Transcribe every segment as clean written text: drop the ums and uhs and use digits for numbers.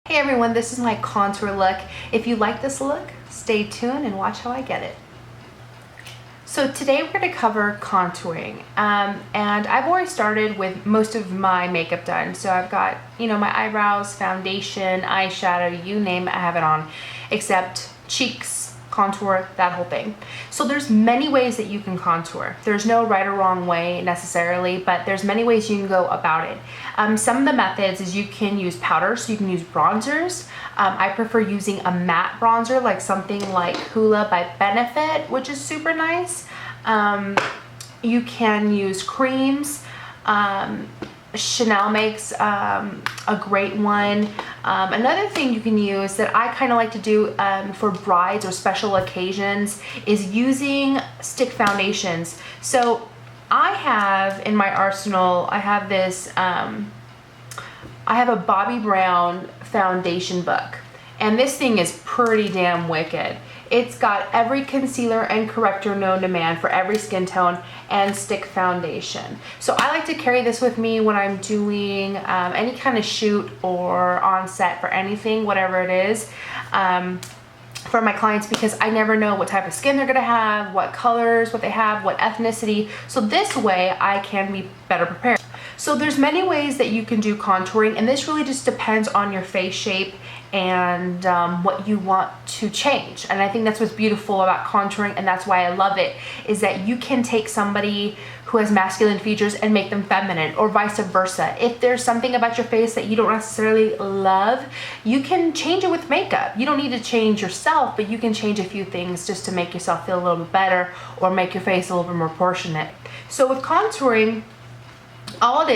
Hey everyone, this is my contour look. If you like this look, stay tuned and watch how I get it. So today we're going to cover contouring, and I've already started with most of my makeup done. So I've got, my eyebrows, foundation, eyeshadow, you name it, I have it on, except cheeks, contour, that whole thing. So there's many ways that you can contour. There's no right or wrong way necessarily, but there's many ways you can go about it. Some of the methods is you can use powder, so you can use bronzers. I prefer using a matte bronzer, like something like Hoola by Benefit, which is super nice. You can use creams. Chanel makes a great one. Another thing you can use that I kind of like to do for brides or special occasions is using stick foundations. So I have in my arsenal, I have this, I have a Bobbi Brown foundation book, and this thing is pretty damn wicked. It's got every concealer and corrector known to man for every skin tone and stick foundation. So I like to carry this with me when I'm doing any kind of shoot or on set for anything, whatever it is, for my clients, because I never know what type of skin they're gonna have, what colors, what they have, what ethnicity. So this way I can be better prepared. So there's many ways that you can do contouring, and this really just depends on your face shape and what you want to change. And I think that's what's beautiful about contouring, and that's why I love it, is that you can take somebody who has masculine features and make them feminine, or vice versa. If there's something about your face that you don't necessarily love, you can change it with makeup. You don't need to change yourself, but you can change a few things just to make yourself feel a little bit better or make your face a little bit more proportionate. So with contouring, all it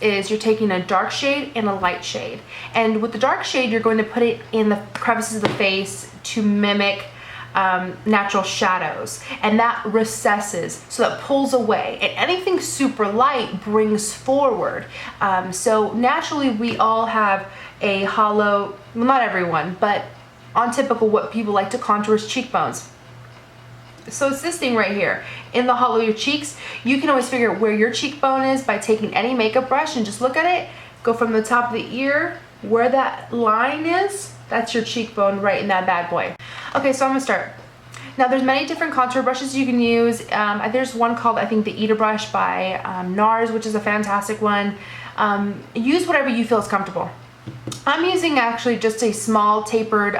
is you're taking a dark shade and a light shade, and with the dark shade you're going to put it in the crevices of the face to mimic natural shadows, and that recesses, so that pulls away, and anything super light brings forward. So naturally we all have a hollow, well, not everyone, but on typical what people like to contour is cheekbones. So it's this thing right here in the hollow of your cheeks. You can always figure out where your cheekbone is by taking any makeup brush and just look at it, go from the top of the ear, where that line is, that's your cheekbone right in that bad boy. Okay, so I'm gonna start. Now there's many different contour brushes you can use. There's one called, I think, the Eater brush by Nars, which is a fantastic one. Use whatever you feel is comfortable. I'm using actually just a small tapered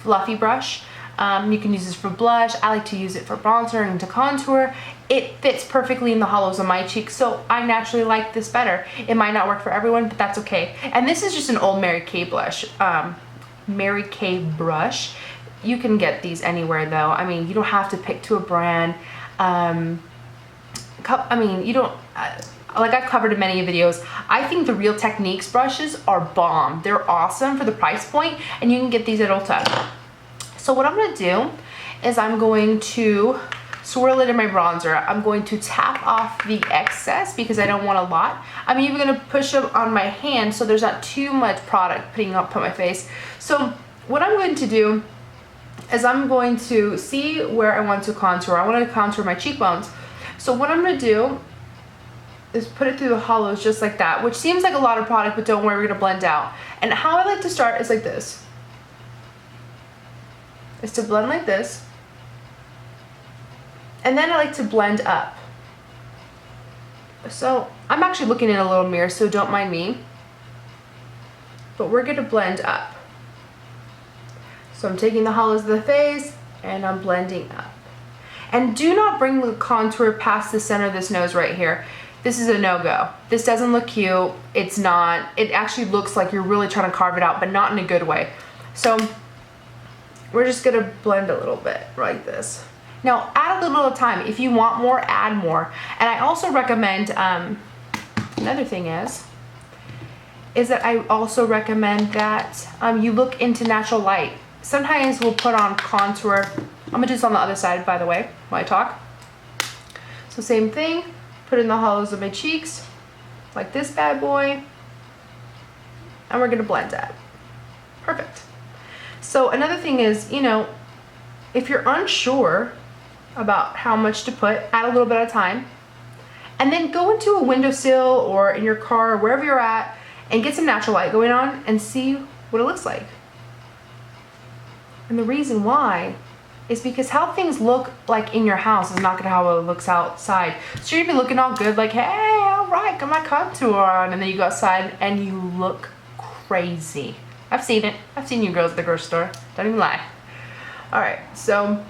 fluffy brush. You can use this for blush. I like to use it for bronzer and to contour. It fits perfectly in the hollows of my cheeks, so I naturally like this better. It might not work for everyone, but that's okay. And this is just an old Mary Kay blush. Mary Kay brush. You can get these anywhere though. I mean, you don't have to pick to a brand. I mean, you don't... like I've covered in many videos, I think the Real Techniques brushes are bomb. They're awesome for the price point, and you can get these at Ulta. So what I'm going to do is I'm going to swirl it in my bronzer. I'm going to tap off the excess because I don't want a lot. I'm even going to push it on my hand so there's not too much product putting up on my face. So what I'm going to do is I'm going to see where I want to contour. I want to contour my cheekbones. So what I'm going to do is put it through the hollows just like that, which seems like a lot of product, but don't worry, we're going to blend out. And how I like to start is like this. Is to blend like this, and then I like to blend up. So I'm actually looking in a little mirror, so don't mind me, but we're going to blend up. So I'm taking the hollows of the face and I'm blending up. And do not bring the contour past the center of this nose right here. This is a no-go. This doesn't look cute. It's not. It actually looks like you're really trying to carve it out, but not in a good way. So we're just gonna blend a little bit like this. Now add a little at a time. If you want more, add more. And I also recommend, another thing is that I also recommend that you look into natural light. Sometimes we'll put on contour. I'm gonna do this on the other side, by the way, while I talk. So same thing, put in the hollows of my cheeks, like this bad boy, and we're gonna blend that. Perfect. So another thing is, if you're unsure about how much to put, add a little bit at a time, and then go into a windowsill or in your car or wherever you're at and get some natural light going on and see what it looks like. And the reason why is because how things look like in your house is not gonna how it looks outside. So you're gonna be looking all good, like, hey, all right, got my contour on, and then you go outside and you look crazy. I've seen it. I've seen you girls at the grocery store. Don't even lie. All right, so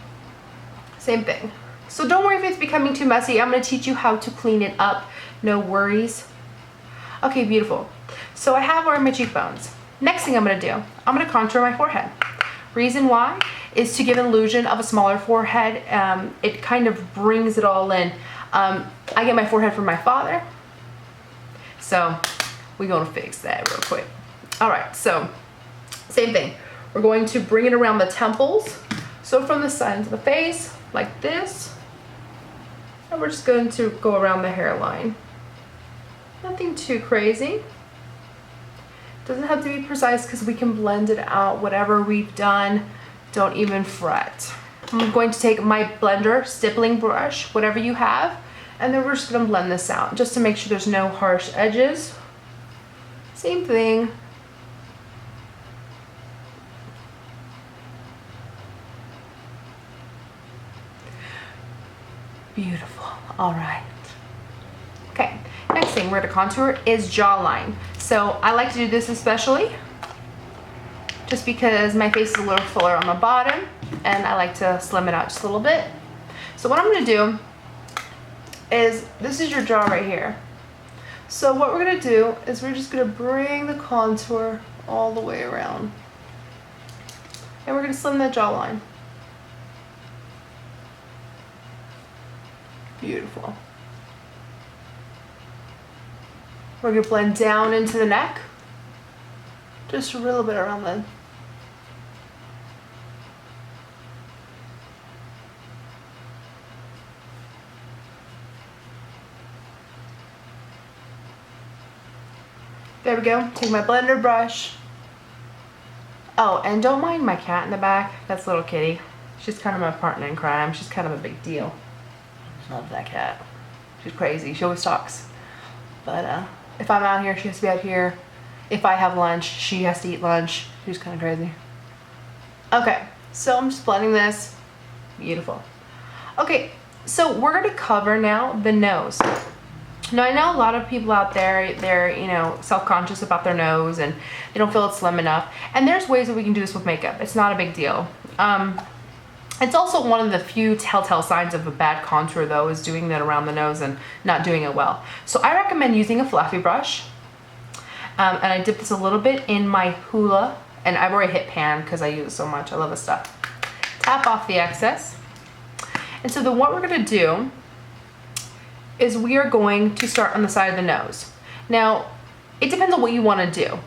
same thing. So don't worry if it's becoming too messy. I'm gonna teach you how to clean it up. No worries. Okay, beautiful. So I have already my cheekbones. Next thing I'm gonna do, I'm gonna contour my forehead. Reason why is to give an illusion of a smaller forehead. It kind of brings it all in. I get my forehead from my father, so we're gonna fix that real quick. All right, so same thing. We're going to bring it around the temples. So from the sides of the face, like this, and we're just going to go around the hairline. Nothing too crazy. Doesn't have to be precise because we can blend it out. Whatever we've done, don't even fret. I'm going to take my blender, stippling brush, whatever you have, and then we're just gonna blend this out just to make sure there's no harsh edges. Same thing. Beautiful. All right. Okay. Next thing we're gonna contour is jawline. So I like to do this especially just because my face is a little fuller on the bottom and I like to slim it out just a little bit. So what I'm gonna do is, this is your jaw right here. So what we're gonna do is we're just gonna bring the contour all the way around. And we're gonna slim that jawline. Beautiful. We're gonna blend down into the neck. Just a little bit around the. There we go. Take my blender brush. Oh, and don't mind my cat in the back. That's little kitty. She's kind of my partner in crime. She's kind of a big deal. I love that cat. She's crazy. She always talks. But if I'm out here, she has to be out here. If I have lunch, she has to eat lunch. She's kind of crazy. Okay, so I'm just blending this. Beautiful. Okay, so we're gonna cover now the nose. Now I know a lot of people out there, they're, you know, self-conscious about their nose and they don't feel it's slim enough. And there's ways that we can do this with makeup. It's not a big deal. It's also one of the few telltale signs of a bad contour though, is doing that around the nose and not doing it well. So I recommend using a fluffy brush. And I dip this a little bit in my Hoola, and I've already hit pan because I use it so much. I love this stuff. Tap off the excess. And so then what we're gonna do is we are going to start on the side of the nose. Now, it depends on what you wanna do.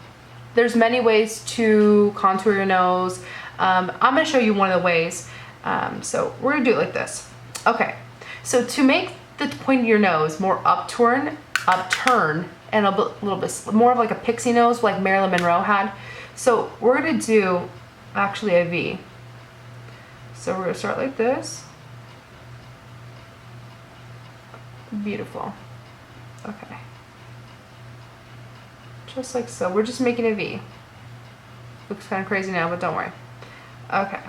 There's many ways to contour your nose. I'm gonna show you one of the ways. So we're gonna do it like this. Okay, so to make the point of your nose more upturn, and a little bit more of like a pixie nose like Marilyn Monroe had. So we're gonna do actually a V. So we're gonna start like this. Beautiful. Okay. Just like so. We're just making a V. Looks kind of crazy now, but don't worry. Okay.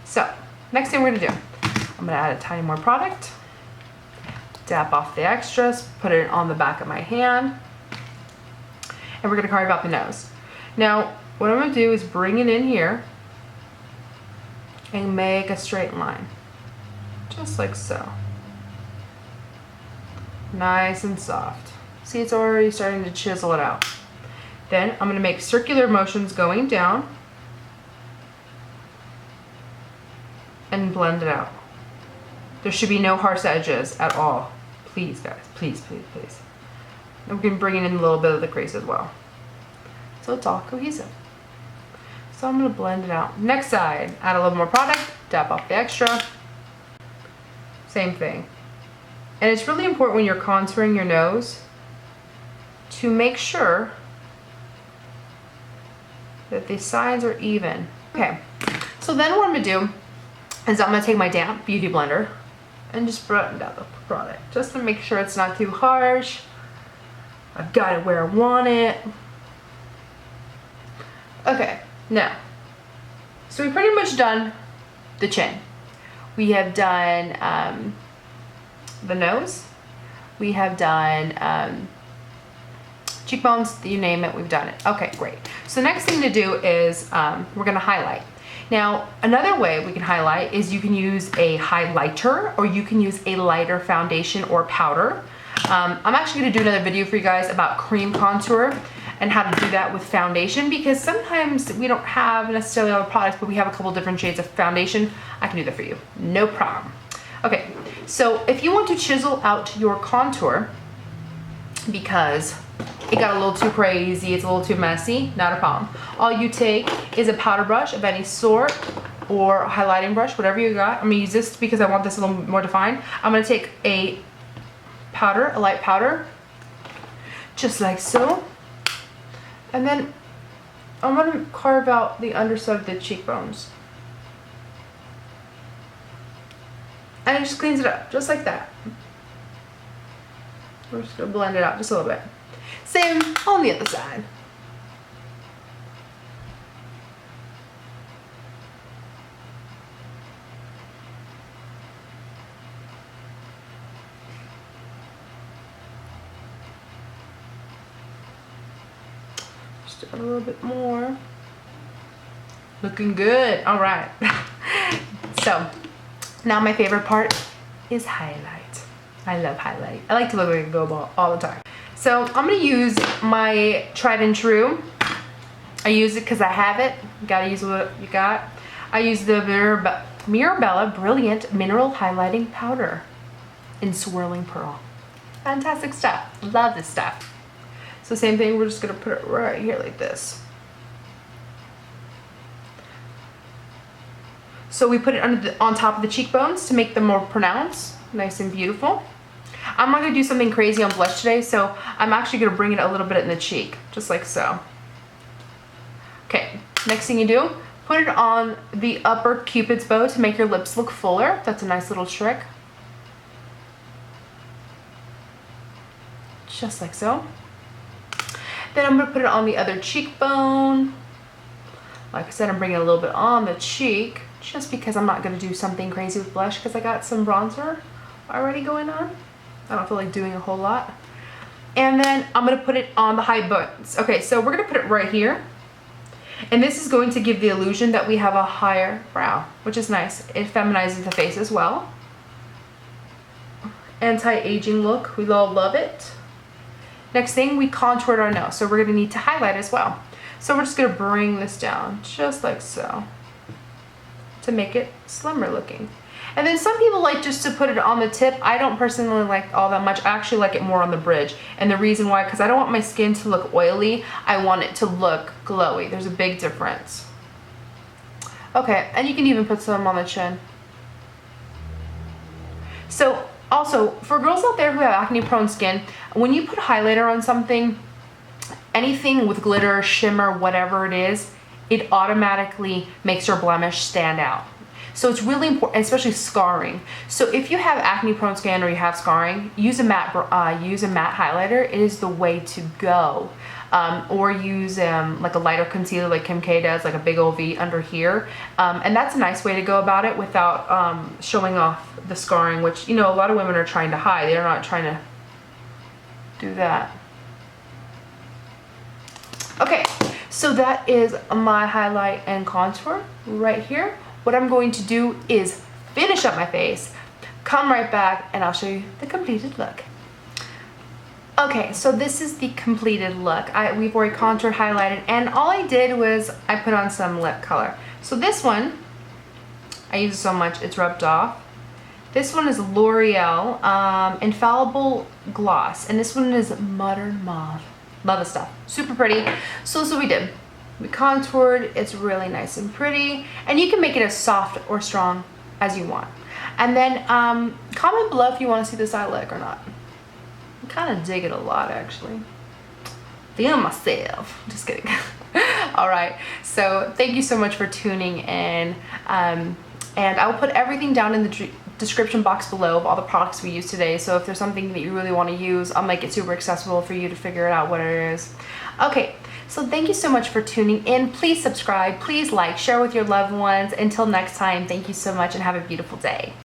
So, next thing we're gonna do, I'm gonna add a tiny more product, dab off the extras, put it on the back of my hand, and we're gonna carve out the nose. Now, what I'm gonna do is bring it in here and make a straight line, just like so. Nice and soft. See, it's already starting to chisel it out. Then I'm gonna make circular motions going down and blend it out. There should be no harsh edges at all. Please, guys, please, please, please. And we can bring in a little bit of the crease as well, so it's all cohesive. So I'm gonna blend it out. Next side, add a little more product, dab off the extra. Same thing. And it's really important when you're contouring your nose to make sure that the sides are even. Okay, so then what I'm gonna do is I'm gonna take my damp beauty blender and just blend out the product just to make sure it's not too harsh. I've got it where I want it. Okay, now, so we've pretty much done the chin. We have done the nose. We have done cheekbones, you name it, we've done it. Okay, great. So the next thing to do is we're gonna highlight. Now, another way we can highlight is you can use a highlighter or you can use a lighter foundation or powder. I'm actually gonna do another video for you guys about cream contour and how to do that with foundation, because sometimes we don't have necessarily all the products, but we have a couple different shades of foundation. I can do that for you, no problem. Okay, so if you want to chisel out your contour because it got a little too crazy, it's a little too messy, not a problem. All you take is a powder brush of any sort or a highlighting brush, whatever you got. I'm gonna use this because I want this a little more defined. I'm gonna take a powder, a light powder, just like so. And then I'm gonna carve out the underside of the cheekbones. And it just cleans it up, just like that. We're just gonna blend it out just a little bit. Same on the other side. Just a little bit more. Looking good. All right. So now my favorite part is highlight. I love highlight. I like to look like a go ball all the time. So I'm gonna use my tried and true. I use it because I have it. You gotta use what you got. I use the Mirabella Brilliant Mineral Highlighting Powder in Swirling Pearl. Fantastic stuff. Love this stuff. So same thing, we're just gonna put it right here like this. So we put it on top of the cheekbones to make them more pronounced, nice and beautiful. I'm not gonna do something crazy on blush today, so I'm actually gonna bring it a little bit in the cheek, just like so. Okay, next thing you do, put it on the upper Cupid's bow to make your lips look fuller. That's a nice little trick. Just like so. Then I'm gonna put it on the other cheekbone. Like I said, I'm bringing it a little bit on the cheek, just because I'm not gonna do something crazy with blush because I got some bronzer already going on. I don't feel like doing a whole lot. And then I'm gonna put it on the high buttons. Okay, so we're gonna put it right here. And this is going to give the illusion that we have a higher brow, which is nice. It feminizes the face as well. Anti-aging look, we all love it. Next thing, we contoured our nose, so we're gonna need to highlight as well. So we're just gonna bring this down, just like so, to make it slimmer looking. And then some people like just to put it on the tip. I don't personally like all that much. I actually like it more on the bridge. And the reason why, because I don't want my skin to look oily. I want it to look glowy. There's a big difference. Okay, and you can even put some on the chin. So also, for girls out there who have acne prone skin, when you put highlighter on something, anything with glitter, shimmer, whatever it is, it automatically makes your blemish stand out. So it's really important, especially scarring. So if you have acne prone skin or you have scarring, use a matte highlighter. It is the way to go. Or use like a lighter concealer like Kim K does, like a big old V under here. And that's a nice way to go about it without showing off the scarring, which, you know, a lot of women are trying to hide. They're not trying to do that. Okay, so that is my highlight and contour right here. What I'm going to do is finish up my face, come right back, and I'll show you the completed look. Okay, so this is the completed look. We've already contoured, highlighted, and all I did was I put on some lip color. So this one, I use it so much, it's rubbed off. This one is L'Oreal Infallible Gloss, and this one is Modern Mauve. Love this stuff, super pretty. So this is what we did. We contoured, it's really nice and pretty, and you can make it as soft or strong as you want. And then comment below if you want to see this eye look or not. I kind of dig it a lot, actually. Feeling myself. Just kidding. All right, so thank you so much for tuning in, and I will put everything down in the description box below of all the products we used today. So if there's something that you really want to use, I'll make it super accessible for you to figure it out what it is. Okay, So thank you so much for tuning in. Please subscribe, please like, share with your loved ones. Until next time, thank you so much and have a beautiful day.